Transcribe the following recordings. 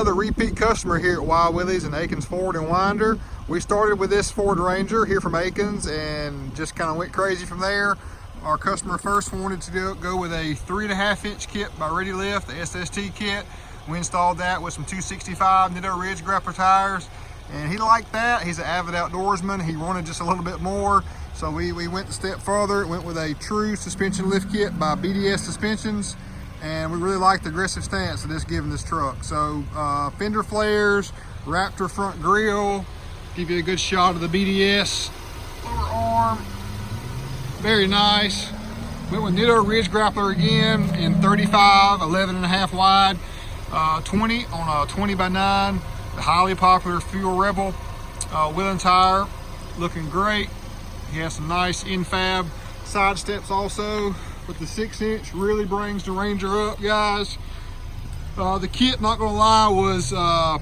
another repeat customer here at Wild Willies and Akins Ford and Winder. We started with this Ford Ranger here from Akins and just kind of went crazy from there. Our customer first wanted to go with a 3.5-inch kit by Ready Lift, the SST kit. We installed that with some 265 Nitto Ridge Grappler tires, and he liked that. He's an avid outdoorsman. He wanted just a little bit more, so we went a step further. Went with a true suspension lift kit by BDS Suspensions, and we really like the aggressive stance that it's giving this truck. So fender flares, Raptor front grille, give you a good shot of the BDS lower arm. Very nice. Went with Nitto Ridge Grappler again in 35, 11.5 wide, 20 on a 20x9. The highly popular Fuel Rebel wheel tire, looking great. He has some nice n-fab side steps also, but the 6-inch really brings the Ranger up, guys. The kit, not gonna lie, was a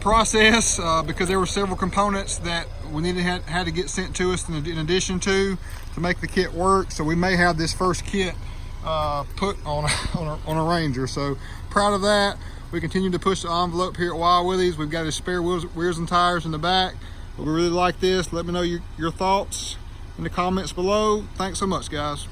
process because there were several components that we had to get sent to us in addition to make the kit work. So we may have this first kit put on a Ranger. So proud of that. We continue to push the envelope here at Wild Willies. We've got his spare wheels and tires in the back, but we really like this. Let me know your thoughts in the comments below. Thanks so much, guys.